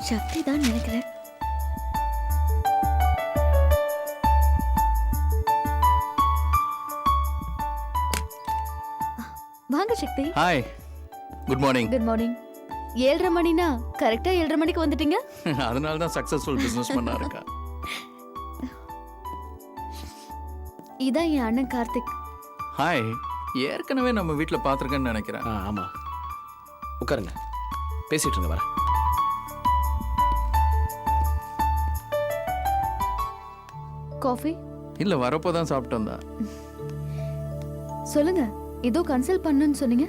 சக்தி தான் நினைக்கிறேன். வாங்க Shakti. Hi, good morning. Good morning. 7:30 மணினா கரெக்டா 7:30 மணிக்கு வந்துட்டீங்க. அதனால தான் சக்சஸ்ஃபுல் பிசினஸ் பண்ணா இருக்கா. இதான் என் அண்ணன் கார்த்திக். ஹாய், ஏற்கனவே நம்ம வீட்டில் பார்த்துருக்கேன்னு நினைக்கிறேன். ஆமாம், உட்காருங்க, பேசிட்டு இருங்க, வரேன். காஃபி இல்லை, வரப்போ தான் சாப்பிட்டு வந்தேன். சொல்லுங்க, ஏதோ கன்சல்ட் பண்ணுன்னு சொன்னீங்க.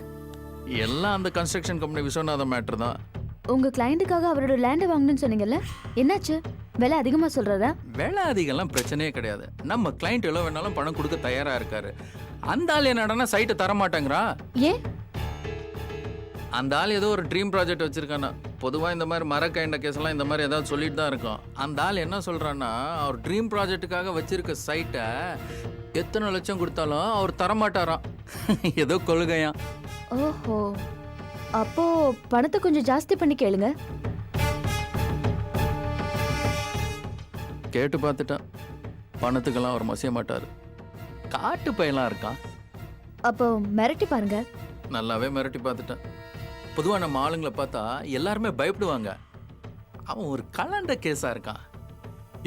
எல்லாம் அந்த கன்ஸ்ட்ரக்ஷன் கம்பெனி விஸ்வநாதன் மேட்டர் தான். உங்க கிளையண்ட்டுக்காக அவரோட லேண்டை வாங்கணும்னு சொன்னீங்கல்ல, என்னாச்சு? விலை அதிகமா சொல்றாரா? வேலை அதிகம்லாம் பிரச்சனையே கிடையாது. நம்ம கிளைண்ட் எவ்வளோ வேணாலும் பணம் கொடுக்க தயாராக இருக்காரு. அந்த ஆள் என்னடனா சைட்டை தர மாட்டேங்கிறான். ஏன்? அந்த ஆள் ஏதோ ஒரு ட்ரீம் ப்ராஜெக்ட் வச்சிருக்கானா. பொதுவாக இந்த மாதிரி மரக்கைண்ட கேஸ்லாம் இந்த மாதிரி ஏதாவது சொல்லிட்டு தான் இருக்கும். அந்த ஆள் என்ன சொல்கிறான்னா, அவர் ட்ரீம் ப்ராஜெக்ட்டுக்காக வச்சிருக்க சைட்டை எத்தனை லட்சம் கொடுத்தாலும் அவர் தரமாட்டாராம். ஏதோ கொள்கையாம். ஓஹோ, அப்போ பணத்தை கொஞ்சம் ஜாஸ்தி பண்ணி கேளுங்க. கேட்டு பார்த்துட்டேன், பணத்துக்கெல்லாம் அவர் மசிய மாட்டார். காட்டு பையெல்லாம் இருக்கான். அப்போ மிரட்டி பாருங்க. நல்லாவே மிரட்டி பார்த்துட்டேன். பொதுவாக நம்ம ஆளுங்களை பார்த்தா எல்லாருமே பயப்படுவாங்க. அவன் ஒரு கலண்ட கேஸாக இருக்கான்,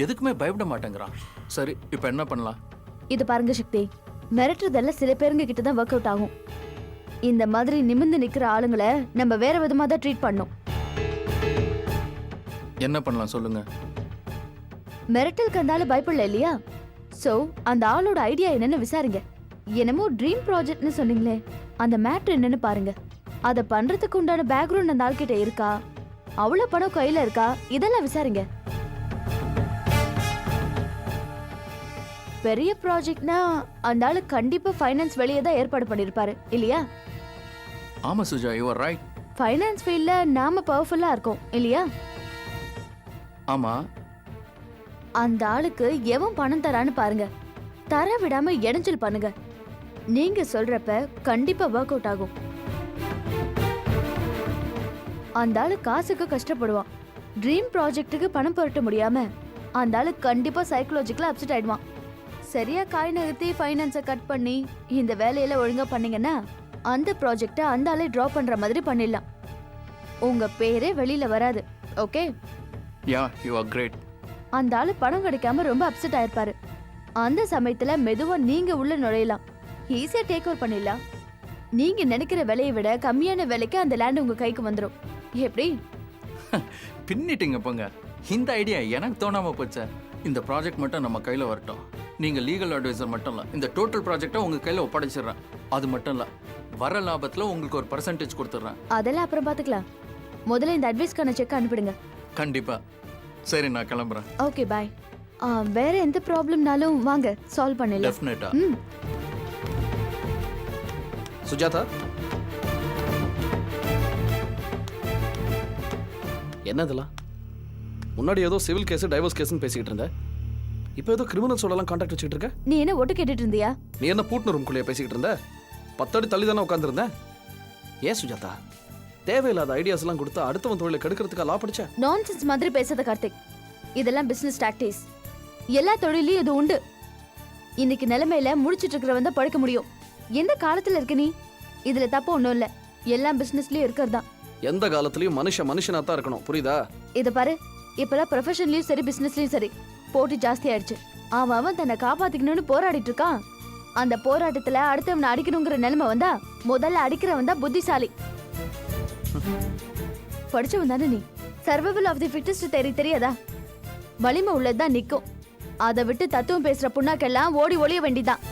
எதுக்குமே பயப்பட மாட்டேங்கிறான். சரி, இப்போ என்ன பண்ணலாம்? இது பாருங்க சக்தி, மிரட்டுறதெல்லாம் சில பேருங்க கிட்ட தான் ஒர்க் அவுட் ஆகும். இந்த மாதிரி நிமிர்ந்து நிக்கிற ஆளுங்களை நம்ம வேற விதமா தான் ட்ரீட் பண்ணணும். என்ன பண்ணலாம் சொல்லுங்க. மிரட்டலுக்கு அந்த ஆளு பயப்படல இல்லையா? சோ அந்த ஆளோட ஐடியா என்னன்னு விசாரிங்க. என்னமோ ட்ரீம் ப்ராஜெக்ட்னு சொன்னீங்களே, அந்த மேட்ரு என்னன்னு பாருங்க. அதை பண்றதுக்கு உண்டான பேக்ரவுண்ட் அந்த ஆள்கிட்ட இருக்கா, அவ்வளவு பணம் கையில இருக்கா, இதெல்லாம் விசாரிங்க. பெரிய ப்ராஜெக்ட்னா அந்த ஆளு கண்டிப்பா ஃபைனான்ஸ் வெளியே தான் ஏற்பாடு பண்ணிருப்பாரு இல்லையா? ஆமா Suja, you are right. Finance ஃபீல்ட்ல நாம பவர்ஃபுல்லா இருக்கோம் இல்லையா? ஆமா, அந்த ஆளுக்கு எவன் பணம் தரான்னு பாருங்க. தர விடாம இடைஞ்சல் பண்ணுங்க. நீங்க சொல்றப்ப கண்டிப்பா ஒர்க் அவுட் ஆகும். அந்த ஆளு காசுக்கு கஷ்டப்படுவான். ட்ரீம் ப்ராஜெக்ட்டுக்கு பணம் புரட்ட முடியாம அந்த ஆளு கண்டிப்பா சைக்கலாஜிக்கலா அப்செட் ஆயிடுவான். சரியா காய் நகர்த்தி ஃபைனான்ஸை கட் பண்ணி இந்த வேலையில ஒழுங்கா பண்ணீங்கன்னா அந்த ப்ராஜெக்டை அந்த ஆளே டிராப் பண்ற மாதிரி பண்ணிடலாம். உங்க பேரே வெளியில வராது. Okay? Yeah, you are great. அந்த ஆளு பணம் கிடைக்காம ரொம்ப அப்செட் ஆயிருப்பாரு. அந்த சமயத்துல மெதுவா நீங்க உள்ள நுழையலாம். ஈஸியா டேக் ஓவர் பண்ணிடலாம். நீங்க நினைக்கிற விலையை விட கம்மியான விலைக்கு அந்த லேண்ட் உங்க கைக்கு வந்துடும். எப்படி? பின்னிட்டீங்க போங்க. இந்த ஐடியா எனக்கு தோணாம போச்சே. இந்த ப்ராஜெக்ட் மட்டும் நம்ம கையில வரட்டும். நீங்க லீகல் அட்வைசர் மட்டும் இல்ல, இந்த டோட்டல் ப்ராஜெக்டை உங்க கையில ஒப்படைச்சிடுறேன். அது மட்டும் இல்ல, வர லாபத்துல உங்களுக்கு ஒரு பர்சன்டேஜ் கொடுத்துட்றேன். அதெல்லாம் அப்புறம் பாத்துக்கலாம். முதல்ல இந்த அட்வைஸ்க்கான செக் அனுப்பிடுங்க. கண்டிப்பா. சரி, நான் கிளம்புறேன். ஓகே, பாய். வேற எந்த ப்ராப்ளம்னாலும் வாங்க, சால்வ் பண்ணிடலாம். டெஃபினட்டா. சுஜாதா, என்ன இதெல்லாம்? முன்னாடி ஏதோ சிவில் கேஸ், டைவர்ஸ் கேஸ்னு பேசிக்கிட்டு இருந்த, இப்போ ஏதோ கிரிமினல்ஸோடலாம் கான்டாக்ட் வச்சுக்கிட்டு இருக்க. நீ என்ன ஒட்டு கேட்டுட்டு இருந்தியா? நீ என்ன பூட்டின ரூம்குள்ளேயே பேசிக்கிட்டு இருந்த? 10 அடி தள்ளி தானே உட்காந்துருந்தேன். ஏன் சுஜாதா, தேவையில்லாத ஐடியாஸ் எல்லாம் கொடுத்தா அடுத்தவன் தொழிலை கெடுக்கிறதுக்கு லா படிச்ச? நான்சென்ஸ் மாதிரி பேசாத கார்த்திக். இதெல்லாம் பிசினஸ் டாக்டிக்ஸ். எல்லா தொழிலையும் இது உண்டு. இன்னைக்கு நிலைமையில முடிச்சிட்டு இருக்கிறவன் தான் பழைக்க முடியும். எந்த காலத்துல இருக்க நீ? இதுல தப்பு ஒண்ணும் இல்ல, எல்லாம் பிசினஸ்லயும் இருக்கிறதா. எந்த காலத்துலயும் மனுஷனா தான் இருக்கணும், புரியுதா? இத பாரு, இப்பெல்லாம் ப்ரொஃபஷன்லயும் சரி பிசினஸ்லயும் சரி போட்டி ஜாஸ்தி ஆயிடுச்சு. அவன் தன்னை காப்பாத்திக்கணும்னு போராடிட்டு இருக்கான். அந்த போராட்டத்துல அடுத்தவனை அடிக்கணுங்கிற நிலைமை வந்தா முதல்ல அடிக்கிறவன் தான் புத்திசாலி. படிச்சவன் தானே நீ. சர்வைவல் ஆஃப் தி ஃபிட்டஸ்ட் தெரியாதா? வலிமை உள்ளதுதான் நிக்கும். அதை விட்டு தத்துவம் பேசுற புண்ணாக்கெல்லாம் ஓடி ஒளிய வேண்டிதான்.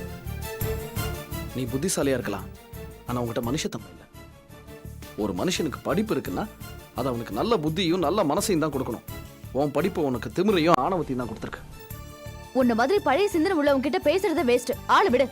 நீ புத்திசாலியா இருக்கலாம், ஆனா உங்ககிட்ட மனுஷத்தன்மை இல்ல. ஒரு மனுஷனுக்கு படிப்பு இருக்குன்னா அது அவனுக்கு நல்ல புத்தியும் நல்ல மனசையும் தான் கொடுக்கணும். உன் படிப்பு உனக்கு திமிரையும் ஆணவத்தையும் தான் கொடுத்துருக்கு. உன்ன மாதிரி பழைய சிந்தனை உள்ளவங்க கிட்ட பேசுறத வேஸ்ட். ஆளு விடு.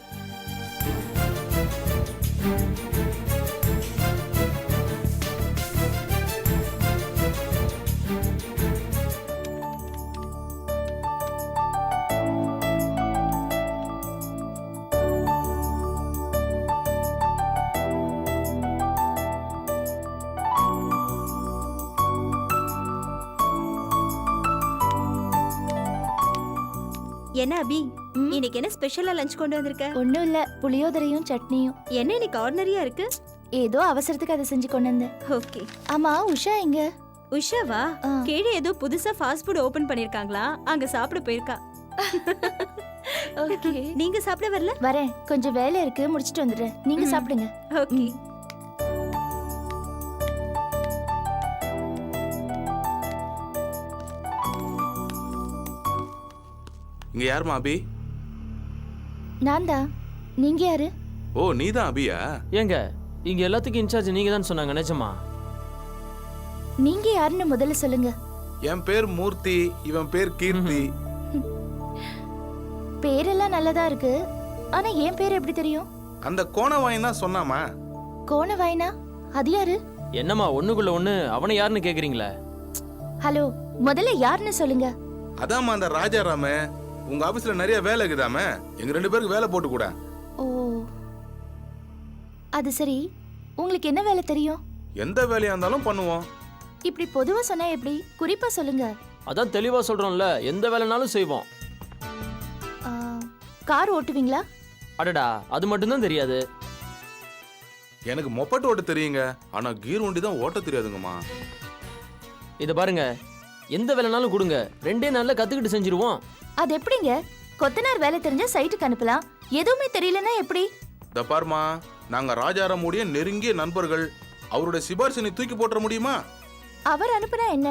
என்ன அபி, ம்? இன்னைக்கு என்ன ஸ்பெஷலா லஞ்ச் கொண்டு வந்திருக்க? ஒண்ணும் இல்ல, புளியோதரையும் சட்னியும். என்ன இன்னைக்கு ஆர்டினரியா இருக்கு? ஏதோ அவசரத்துக்கு அதை செஞ்சு கொண்டு வந்தேன். ஓகே. ஆமா, உஷா எங்க? உஷாவா? ஆ. கீழே ஏதோ புதுசா ஃபாஸ்ட் ஃபுட் ஓபன் பண்ணிருக்காங்களா, அங்க சாப்பிட போயிருக்கா. ஓகே. நீங்க சாப்பிட வரல? வரேன், கொஞ்சம் வேலை இருக்கு, முடிச்சிட்டு வந்துடுறேன். நீங்க ம். சாப்பிடுங்க. ஓகே. இங்க யாருமா அபி? நான் தான். நீங்க யாரு? ஓ நீதான் அபியா? ஏங்க இங்க எல்லாத்துக்கும் இன்சார்ஜ் நீங்க தான் சொன்னாங்க, நிஜமா? நீங்க யாருன்னு முதல்ல சொல்லுங்க. என் பேர் மூர்த்தி, இவன் பேர் கீர்த்தி. பேரெல்லாம் நல்லதா இருக்கு, ஆனா என் பேர் எப்படி தெரியும்? அந்த கோணவாயின் தான் சொன்னாமா. கோணவாயினா? அது யாரு? என்னம்மா ஒண்ணுக்குள்ள ஒண்ணு அவனை யாருன்னு கேக்குறீங்களே? ஹலோ, முதல்ல யாருன்னு சொல்லுங்க. அதாம்மா அந்த ராஜாராம. உங்க ஆபீஸ்ல நிறைய வேலை இருக்குதாமே, எங்க 2 பேருக்கு வேலை போட்டு கூட. ஓ, அது சரி. உங்களுக்கு என்ன வேலை தெரியும்? எந்த வேலையா இருந்தாலும் பண்ணுவோம். இப்படி பொதுவா சொன்னா எப்படி? குறிப்பா சொல்லுங்க. அதான் தெளிவா சொல்றோம்ல, எந்த வேலைனாலும் செய்வோம். ஆ, கார் ஓட்டுவீங்களா? அடடா, அது மட்டும்தான் தெரியாது. எனக்கு மொப்பட்டு ஓட்ட தெரியுங்க, ஆனா கீர் வண்டி தான் ஓட்ட தெரியாதுங்கம்மா. இத பாருங்க, எந்த வேலைனாலும் கொடுங்க, 2 நாள்ல கத்துக்கிட்டு செஞ்சிருவோம். அது எப்படிங்க? கொத்தனார் வேலை தெரிஞ்சா சைட்டுக்கு அனுப்பலாம், எதுவுமே தெரியலன்னா எப்படி? இந்த பாருமா, நாங்க ராஜாராமுடைய நெருங்கிய நண்பர்கள். அவருடைய சிபாரிசை தூக்கி போட்டுற முடியுமா? அவர் அனுப்புனா என்ன?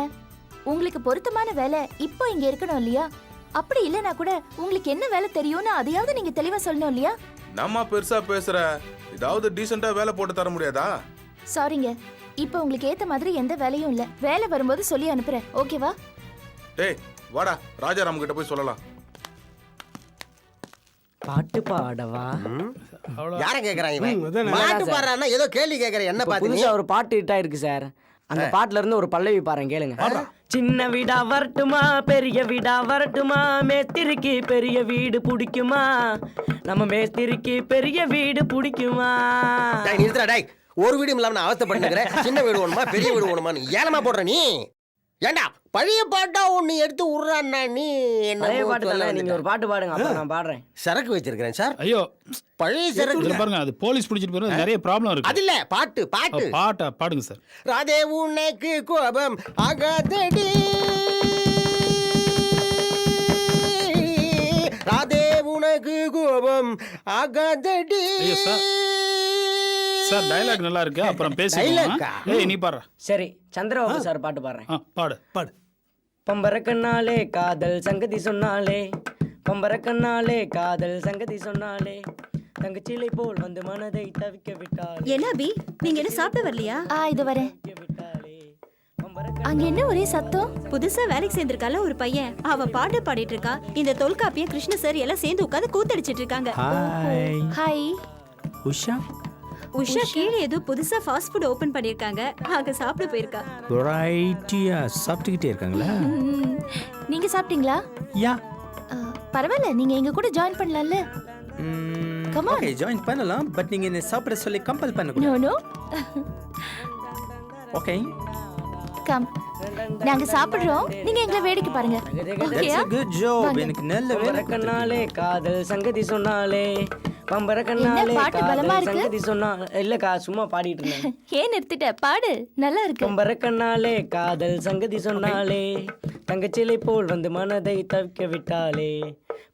உங்களுக்கு பொருத்தமான வேலை இப்போ இங்க இருக்கணும் இல்லையா? அப்படி இல்லைனா கூட உங்களுக்கு என்ன வேலை தெரியும்னு அதையாவது நீங்க தெளிவா சொல்லணும் இல்லையா? நம்ம பெருசா பேசுற, ஏதாவது டீசெண்டா வேலை போட்டு தர முடியாதா? சாரிங்க, இப்போ உங்களுக்கு ஏத்த மாதிரி எந்த வேலையும் இல்ல. வேலை வரும்போது சொல்லி அனுப்புறேன், ஓகேவா? டேய் வாடா, ராஜாராம் கிட்ட போய் சொல்லலாம். பாட்டு பாடவா? யார கேக்குறான் இவன்? பாட்டு பாடுறான்னா ஏதோ கேள்வி கேக்குற என்ன பாத்து நீ? புதுசா ஒரு பாட்டு ஹிட் ஆயிருக்கு சார். அந்த பாட்டுல இருந்து ஒரு பல்லவி பாருங்க, கேளுங்க. சின்ன வீடா வரட்டுமா, பெரிய வீடா வரட்டுமா, மேஸ்திரிக்கு பெரிய வீடு பிடிக்குமா, நம்ம மேஸ்திரிக்கு பெரிய வீடு பிடிக்குமா? டேய் நிறுத்துடா டேய். ஒரு வீடும் இல்லாம நான் அவஸ்தைப்பட்டுக்கிறேன். சின்ன வீடு வேணுமா பெரிய வீடு வேணுமான்னு ஏலமா போடுற நீ? ஏண்டா பழைய பாட்டா ஒன்னு எடுத்து உடுறான்னா நீ? என்ன பழைய பாட்டு தானே, நீங்க ஒரு பாட்டு பாடுங்க, அப்புறம் நான் பாடுறேன். சரக்கு வச்சிருக்கிறேன் சார். ஐயோ, பழைய சரக்கு இதுல பாருங்க, அது போலீஸ் பிடிச்சிட்டு போறது நிறைய ப்ராப்ளம் இருக்கு. அது இல்ல, பாட்டு பாட்டு. பாட்டா பாடுங்க சார். ராதே உனக்கு கோபம் ஆகாதடி, ராதே உனக்கு கோபம் ஆகாதடி. ஐயோ சார், டயலாக் நல்லா இருக்கு, அப்புறம் பேசிக்கலாம். Dialogue-ஆ? ஏய் நீ பாடுற. சரி, சந்திரபாபு சார் பாட்டு பாடுறேன். பாடு பாடு. பம்பரக்கண்ணாலே காதல் சங்கதி சொன்னாலே, பம்பரக்கண்ணாலே காதல் சங்கதி சொன்னாலே, தங்கச்சிலை போல் வந்து மனதை தவிக்க விட்டாலே. என்ன அபி, நீங்க என்ன சாப்பிட வரலையா? இது வரேன். அங்க என்ன ஒரே சத்தம்? புதுசா வேலைக்கு சேர்ந்திருக்கால ஒரு பையன், அவ பாட்டு பாடிட்டு இருக்கா. இந்த தொல்காப்பிய கிருஷ்ண சார் எல்லாம் சேர்ந்து உட்கார்ந்து கூத்தடிச்சிட்டு இருக்காங்க. ஹாய். உஷா உஷா கீழே ஏதோ புதுசா ஃபாஸ்ட் ஃபுட் ஓபன் பண்ணிருக்காங்க, அங்க சாப்பிட போயிருக்கா. வெரைட்டியா சாப்பிட்டுக்கிட்டே இருக்காங்களா? ம், நீங்க சாப்பிட்டீங்களா? யா பரவாயில்ல, நீங்க எங்க கூட ஜாயின் பண்ணலாம்ல. Come on. ஓகே ஜாயின் பண்ணலாம், பட் நீங்க என்ன சாப்பிட சொல்லி கம்பல் பண்ண நோ நோ, ஓகே கம். நாங்க சாப்பிடுறோம், நீங்க எங்களை வேடிக்கை பாருங்க, ஓகேயா? That's a good job. வாங்க. எனக்கு நல்ல வேலை பம்பரக்கண்ணாலே காதல் சங்கதி சொன்னாலே, பம்பரக்கண்ணாலே என்ன பாட்டு பலமா காதல் இருக்கு? சங்கதி சொன்னா. இல்லக்கா, சும்மா பாடிட்டு இருந்தேன். ஏன் நிறுத்திட்ட? பாடு, நல்லா இருக்கு. பம்பரக்கண்ணாலே காதல் சங்கதி சொன்னாலே, தங்கச்சிலை போல் வந்து மனதை தவிக்க விட்டாலே,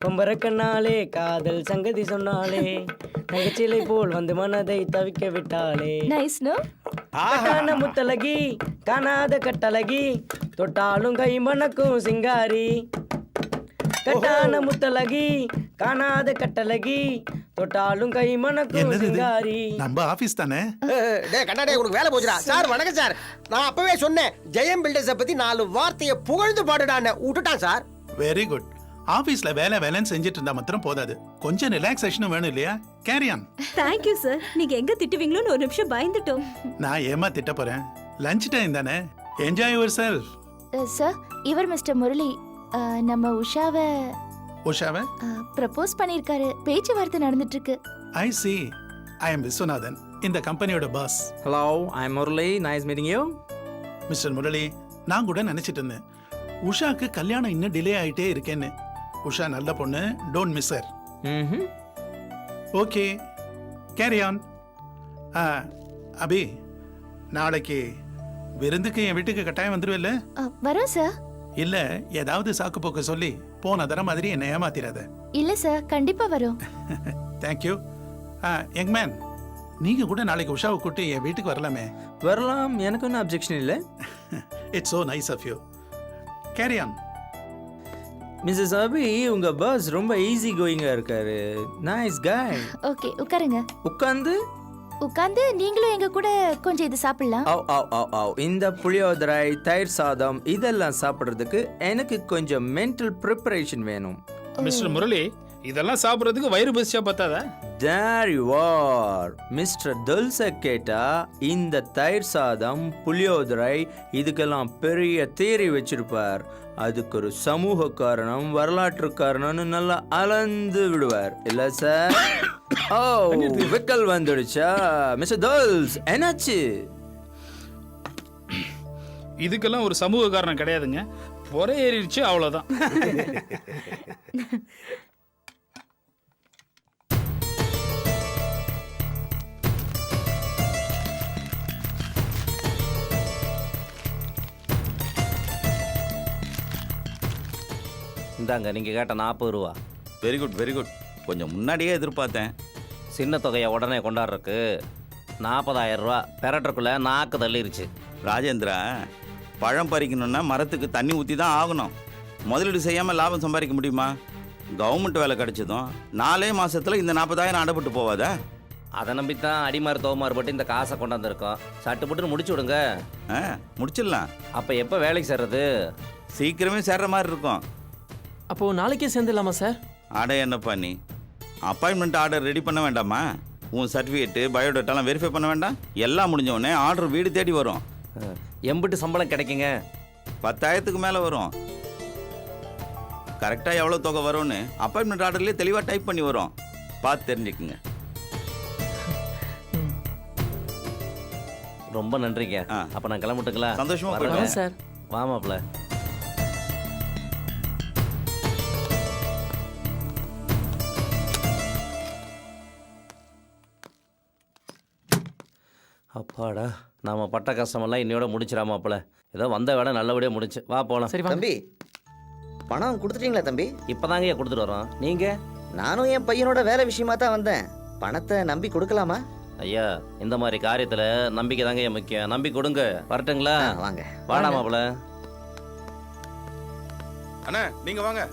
பம்பரக்கண்ணாலே காதல் சங்கதி சொன்னாலே, தங்கச்சிலை போல் வந்து மனதை தவிக்க விட்டாலே. Nice no? கட்டான முத்தலகி காணாத கட்டழகி, தொட்டாலும் கை மணக்கும் சிங்காரி. கட்டான முத்தலகி காணாத கட்டழகி, தொட்டாலும் கை மணக்கும் சிங்காரி. நம்ம ஆபீஸ் தானே. டேய் கண்ணாடே, உனக்கு வேலை போச்சுடா. சார் வணக்கம் சார். நான் அப்பவே சொன்னேன் ஜெயம் பில்டர்ஸை பத்தி 4 வார்த்தையை புகழ்ந்து பாடுடான்னு, விட்டுட்டான் சார். Very good. ஆபீஸ்ல வேலை வேலைன்னு செஞ்சுட்டு இருந்தா மாத்திரம் போதாது, கொஞ்சம் ரிலாக்ஸேஷனும் வேணும் இல்லையா? Carry on. Thank you sir. நீங்க எங்க திட்டுவீங்களோன்னு ஒரு நிமிஷம் பயந்துட்டோம். நான் ஏமா திட்ட போறேன்? லஞ்ச் டைம் தானே, என்ஜாய் யுவர் செல்ஃப். சார், இவர் மிஸ்டர் முரளி. நம்ம உஷாவை உஷாவை ப்ரப்போஸ் பண்ணிருக்காரு, பேச்சுவார்த்தை நடந்துட்டு இருக்கு. I see. I am Viswanathan, இந்த கம்பெனியோட boss. Hello, I am Murali. Nice meeting you. Mister Murali, நான் கூட நினைச்சிட்டு இருந்தேன் உஷாக்கு கல்யாணம் இன்னும் டிலே ஆயிட்டே இருக்கேன்னு. உஷா நல்ல பொண்ணு, டோன்ட் மிஸ் ஹர். ம் ஓகே, கேரி ஆன். அபி, நாளைக்கு விருந்துக்கு என் வீட்டுக்கு கட்டாயம் வந்துருவில்ல? வரோம் சார். இல்ல ஏதாவது சாக்கு போக்க சொல்லி போன தர மாதிரி என்னை ஏமாத்திராத. இல்ல சார், கண்டிப்பா வரோம். தேங்க்யூ. யங் மேன், நீங்க கூட நாளைக்கு உஷாவை கூட்டி என் வீட்டுக்கு வரலாமே. வரலாம், எனக்கு ஒன்றும் அப்ஜெக்ஷன் இல்லை. It's so nice of you. Carry on. Mrs Abhi, உங்க பாஸ் ரொம்ப ஈஸி கோயிங்கா இருக்காரு. நைஸ் காய். ஓகே, உட்காருங்க. உட்காந்து உட்கார்ந்து நீங்களும் எங்க கூட கொஞ்சம் இது சாப்பிடலாம். இந்த புளியோதரை, தயிர் சாதம் இதெல்லாம் சாப்பிட்றதுக்கு எனக்கு கொஞ்சம் மென்டல் ப்ரிப்பரேஷன் வேணும். மிஸ்டர் முரளி, இதெல்லாம் சாப்பிட்றதுக்கு வயிறு பசியா பத்தாதா? There you are. மிஸ்டர் துல்ச கேட்டா இந்த தயிர் சாதம், புளியோதரை இதுக்கெல்லாம் பெரிய தேரி வச்சிருப்பார். அதுக்கு ஒரு சமூக காரணம், வரலாற்று காரணம்னு நல்லா அளந்து விடுவார். இல்ல சார்? ஓ, விக்கல் வந்துடுச்சா? மிஸ்டர் துல்ஸ், என்னாச்சு? இதுக்கெல்லாம் ஒரு சமூக காரணம் கிடையாதுங்க. பொறை ஏறிடுச்சு, அவ்வளோதான். இந்தாங்க நீங்கள் கேட்ட 40 ரூபா. Very good very good. கொஞ்சம் முன்னாடியே எதிர்பார்த்தேன். சின்ன தொகையை உடனே கொண்டாடுறக்கு 40,000 ரூபா பெறட்டுக்குள்ளே நாக்கு தள்ளிருச்சு. ராஜேந்திரா, பழம் பறிக்கணும்னா மரத்துக்கு தண்ணி ஊற்றி தான் ஆகணும். முதலீடு செய்யாமல் லாபம் சம்பாதிக்க முடியுமா? கவர்மெண்ட் வேலை கிடைச்சதும் 4 மாசத்துல இந்த 40,000 அடைப்பட்டு போவாதா? அதை நம்பித்தான் அடிமாறு தோமாறு போட்டு இந்த காசை கொண்டாந்துருக்கோம். சட்டு புட்டுன்னு முடிச்சு விடுங்க. முடிச்சிடலாம். அப்போ எப்போ வேலைக்கு சேர்றது? சீக்கிரமே சேர்ற மாதிரி இருக்கும். அப்போது நாளைக்கே சேர்ந்துடலாமா சார்? ஆடை என்னப்பா நீ, அப்பாயின்மெண்ட் ஆர்டர் ரெடி பண்ண வேண்டாமா? உன் சர்டிஃபிகேட்டு, பயோடேட்டாலாம் வெரிஃபை பண்ண வேண்டாம்? எல்லாம் முடிஞ்ச உடனே ஆர்டர் வீடு தேடி வரும். எம்பிட்டு சம்பளம் கிடைக்குங்க? 10,000க்கு மேலே வரும். கரெக்டாக எவ்வளோ தொகை வரும்னு அப்பாயின்மெண்ட் ஆர்டர்லேயே தெளிவாக டைப் பண்ணி வரும். பார்த்து தெரிஞ்சுக்குங்க. ரொம்ப நன்றிங்க. அப்போ நான் கிளம்பிட்டுங்களா? சந்தோஷமா வரேன் போயிட்டு சார். வாமாப்ல. அப்பாடா, நாம பட்ட கஷ்டமெல்லாம் இன்னையோட முடிச்சிடாமாப்ல. ஏதோ வந்த வேலை நல்லபடியாக முடிச்சு. வா போகலாம். சரி தம்பி, பணம் கொடுத்துட்டீங்களா தம்பி? இப்போதாங்க கொடுத்துட்டு வரோம். நீங்கள்? நானும் என் பையனோட வேலை விஷயமா தான் வந்தேன். பணத்தை நம்பி கொடுக்கலாமா? ஐயா, இந்த மாதிரி காரியத்தில் நம்பிக்கை தாங்க முக்கியம். நம்பி கொடுங்க. வரட்டுங்களா? வாங்க. வாடாமாப்ல. அண்ணா, நீங்க வாங்க.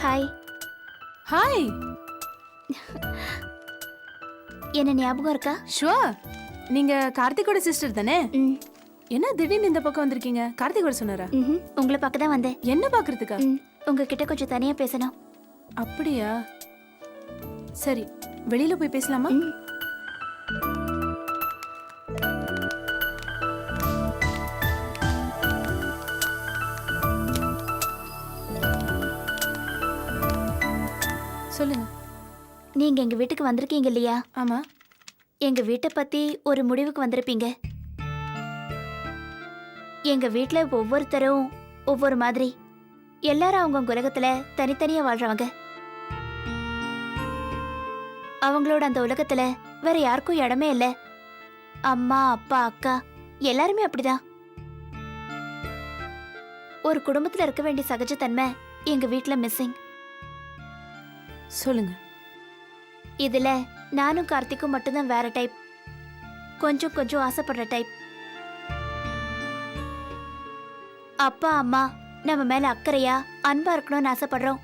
ஹாய். ஹாய். என்ன ஞாபகம் இருக்கா? ஷுவர். நீங்க கார்த்திகோட சிஸ்டர் தானே? ம். என்ன திடீர்னு இந்த பக்கம் வந்திருக்கீங்க? கார்த்திகோட சொன்னாரா? உங்களை பார்க்க தான் வந்தேன். என்ன பாக்குறதுக்கா? உங்ககிட்ட கொஞ்சம் தனியா பேசணும். அப்படியா? சரி, வெளியில போய் பேசலாமா? சொல்லுங்க. நீங்க எங்க வீட்டுக்கு வந்திருக்கீங்க இல்லையா? ஆமா. எங்க வீட்டை பத்தி ஒரு முடிவுக்கு வந்திருப்பீங்க. எங்க வீட்ல ஒவ்வொருத்தரும் ஒவ்வொரு மாதிரி, எல்லாரும் அவங்க உலகத்துல தனித்தனியா வாழ்றவங்க. அவங்களோட அந்த உலகத்துல வேற யாருக்கும் இடமே இல்ல. அம்மா, அப்பா, அக்கா எல்லாருமே அப்படிதான். ஒரு குடும்பத்துல இருக்க வேண்டிய சகஜத்தன்மை எங்க வீட்ல மிஸ்ஸிங். சொல்லுங்க. இதுல நானும் கார்த்திக்கும் மட்டும்தான் வேற டைப். கொஞ்சம் கொஞ்சம் ஆசைப்படுற டைப். அப்பா அம்மா நம்ம மேல அக்கறையா அன்பா இருக்கணும்னு ஆசைப்படுறோம்.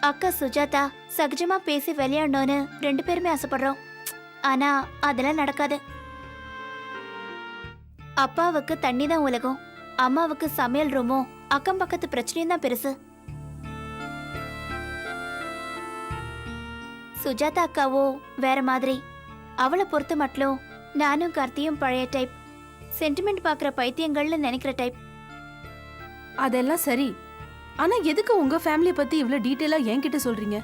அக்கா சுஜாதா சகஜமா பேசி விளையாடணும்னு 2 பேருமே ஆசைப்படுறோம். ஆனா அதெல்லாம் நடக்காது. அப்பாவுக்கு தண்ணி தான் உலகம், அம்மாவுக்கு சமையல் ரூமும் அக்கம் பக்கத்து பிரச்சனையும் தான் பெருசு. சுஜாதா அக்காவோ வேற மாதிரி. அவளை பொறுத்த மட்டும் நானும் கார்த்தியும் பழைய டைப். சென்டிமெண்ட் பாக்குற பைத்தியங்கள்னு நினைக்கிற டைப். அதெல்லாம் சரி, ஆனா எதுக்கு உங்க ஃபேமிலிய பத்தி இவ்ளோ டீடைலா என்கிட்ட சொல்றீங்க?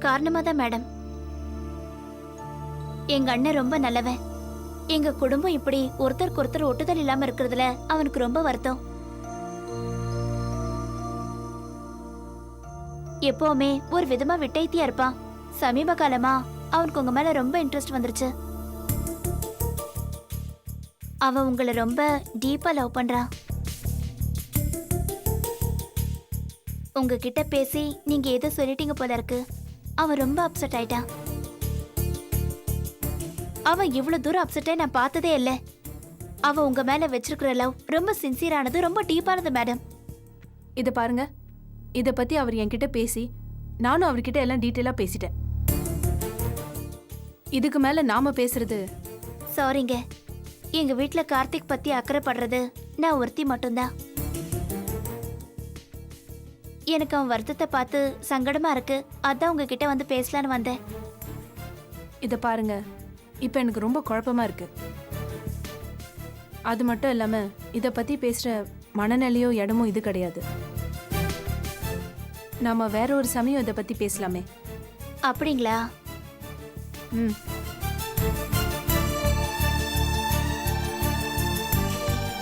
காரணமா தான் மேடம். எங்க அண்ணன் ரொம்ப நல்லவன். எங்க குடும்பம் இப்படி ஒருத்தருக்கு ஒருத்தர் ஒட்டுதல் இல்லாம இருக்கிறதுல அவனுக்கு ரொம்ப வருத்தம். எப்பவுமே ஒரு விதமா விட்டைத்தியா இருப்பான். சமீப காலமா அவனுக்கு உங்க மேல ரொம்ப இன்ட்ரெஸ்ட் வந்துருச்சு. அவன் உங்களை ரொம்ப டீப்பா லவ் பண்றான். உங்ககிட்ட பேசி நீங்க ஏதோ சொல்லிட்டீங்க போல இருக்கு. அவன் ரொம்ப அப்செட் ஆயிட்டான். அவன் இவ்வளவு தூரம் அப்செட்டை நான் பார்த்ததே இல்லை. அவன் உங்க மேல வச்சிருக்கிற லவ் ரொம்ப சின்சியரானது, ரொம்ப டீப்பானது மேடம். இத பாருங்க, இத பத்தி அவர் என்கிட்ட பேசி நானும் அவர்கிட்ட எல்லாம் டீடைலா பேசிட்டேன். இதுக்கு மேல நாம பேசுறது. சாரிங்க, எங்க வீட்ல கார்த்திக் பத்தி அக்கறைப்படுறது நான் ஒருத்தி மட்டும்தான். எனக்கு அவன் வருத்தத்தை பார்த்து சங்கடமா இருக்கு. அதான் உங்ககிட்ட வந்து பேசலான்னு வந்தேன். இத பாருங்க, இப்ப எனக்கு ரொம்ப குழப்பமா இருக்கு. அது மட்டும் இல்லாம இத பத்தி பேசுற மனநிலையோ இடமோ இது கிடையாது. நாம வேற ஒரு சமயம் இத பத்தி பேசலாமே. அப்படிங்களா? ம்.